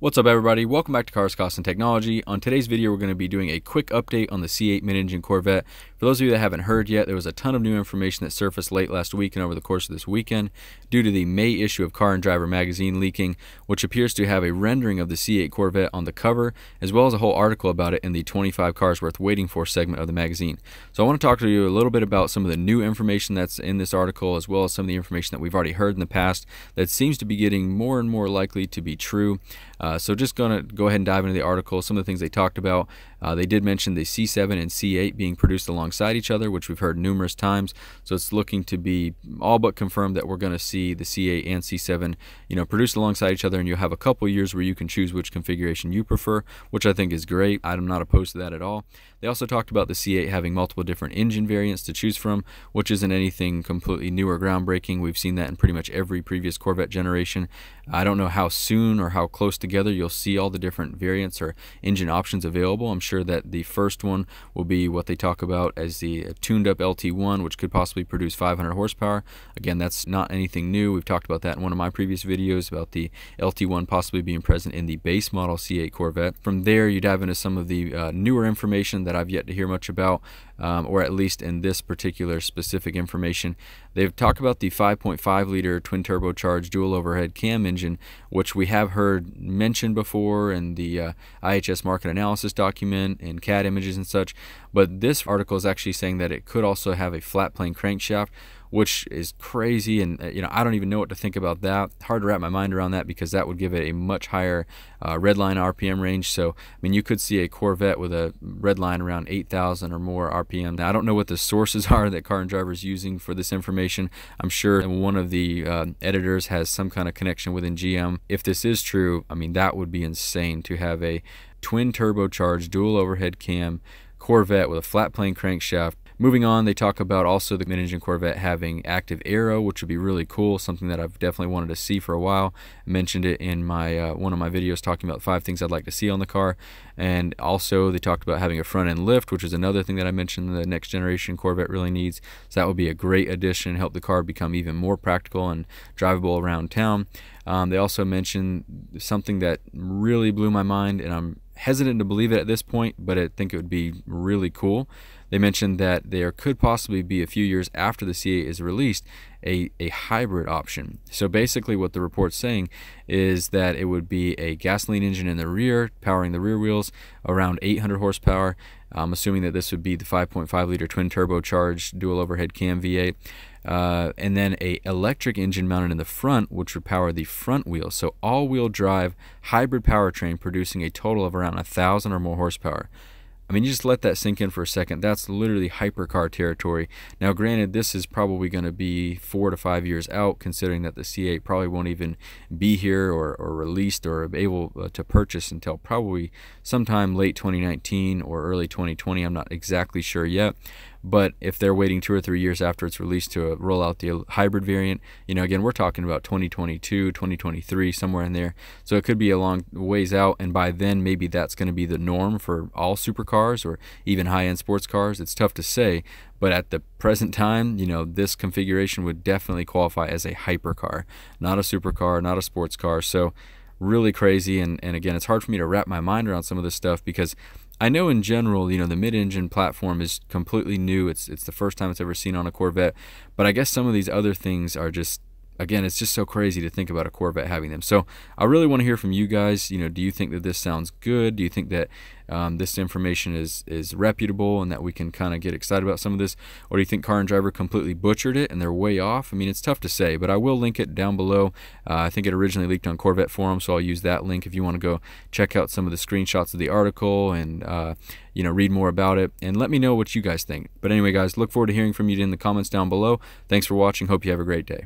What's up everybody, welcome back to Cars, Costs, and Technology. On today's video we're going to be doing a quick update on the C8 Mid-Engine Corvette. For those of you that haven't heard yet, there was a ton of new information that surfaced late last week and over the course of this weekend due to the May issue of Car and Driver magazine leaking, which appears to have a rendering of the C8 Corvette on the cover, as well as a whole article about it in the 25 cars worth waiting for segment of the magazine. So I want to talk to you a little bit about some of the new information that's in this article, as well as some of the information that we've already heard in the past that seems to be getting more and more likely to be true. So just going to go ahead and dive into the article. Some of the things they talked about, they did mention the C7 and C8 being produced alongside each other, which we've heard numerous times. So it's looking to be all but confirmed that we're going to see the C8 and C7, produced alongside each other, and you'll have a couple years where you can choose which configuration you prefer, which I think is great. I'm not opposed to that at all. They also talked about the C8 having multiple different engine variants to choose from, which isn't anything completely new or groundbreaking. We've seen that in pretty much every previous Corvette generation. I don't know how soon or how close together you'll see all the different variants or engine options available. I'm sure that the first one will be what they talk about as the tuned up LT1, which could possibly produce 500 horsepower. Again, that's not anything new. We've talked about that in one of my previous videos about the LT1 possibly being present in the base model C8 Corvette. From there, you dive into some of the newer information that I've yet to hear much about, or at least in this particular specific information. They've talked about the 5.5 liter twin turbocharged dual overhead cam engine, which we have heard mentioned before in the IHS market analysis document and CAD images and such, but this article is actually saying that it could also have a flat plane crankshaft, which is crazy, and I don't even know what to think about that. Hard to wrap my mind around that because that would give it a much higher redline RPM range. So I mean, you could see a Corvette with a redline around 8,000 or more RPM. Now I don't know what the sources are that Car and Driver is using for this information. I'm sure one of the editors has some kind of connection within GM. If this is true, I mean, that would be insane to have a twin turbocharged dual overhead cam Corvette with a flat plane crankshaft. Moving on, they talk about also the mid-engine Corvette having active aero, which would be really cool, something that I've definitely wanted to see for a while. I mentioned it in my one of my videos talking about 5 things I'd like to see on the car. And also they talked about having a front-end lift, which is another thing that I mentioned the next generation Corvette really needs. So that would be a great addition and help the car become even more practical and drivable around town. They also mentioned something that really blew my mind, and I'm hesitant to believe it at this point, but I think it would be really cool. They mentioned that there could possibly be a few years after the C8 is released a hybrid option. So basically what the report's saying is that it would be a gasoline engine in the rear powering the rear wheels around 800 horsepower. I'm assuming that this would be the 5.5 liter twin turbocharged dual overhead cam V8. And then a electric engine mounted in the front, which would power the front wheels. So all-wheel drive hybrid powertrain producing a total of around 1,000 or more horsepower. I mean, you just let that sink in for a second. That's literally hypercar territory. Now, granted, this is probably going to be 4 to 5 years out, considering that the C8 probably won't even be here or released or able to purchase until probably sometime late 2019 or early 2020. I'm not exactly sure yet. But if they're waiting 2 or 3 years after it's released to roll out the hybrid variant, again, we're talking about 2022, 2023, somewhere in there. So it could be a long ways out, and by then maybe that's going to be the norm for all supercars or even high-end sports cars. It's tough to say, but at the present time, this configuration would definitely qualify as a hypercar, not a supercar, not a sports car. So really crazy, and again, it's hard for me to wrap my mind around some of this stuff because I know in general, the mid-engine platform is completely new. It's the first time it's ever seen on a Corvette. But I guess some of these other things are just, again, it's just so crazy to think about a Corvette having them. So I really want to hear from you guys. Do you think that this sounds good? Do you think that this information is reputable and that we can kind of get excited about some of this? Or do you think Car and Driver completely butchered it and they're way off? I mean, it's tough to say, but I will link it down below. I think it originally leaked on Corvette Forum, so I'll use that link if you want to go check out some of the screenshots of the article and read more about it, and let me know what you guys think. But anyway, guys, look forward to hearing from you in the comments down below. Thanks for watching. Hope you have a great day.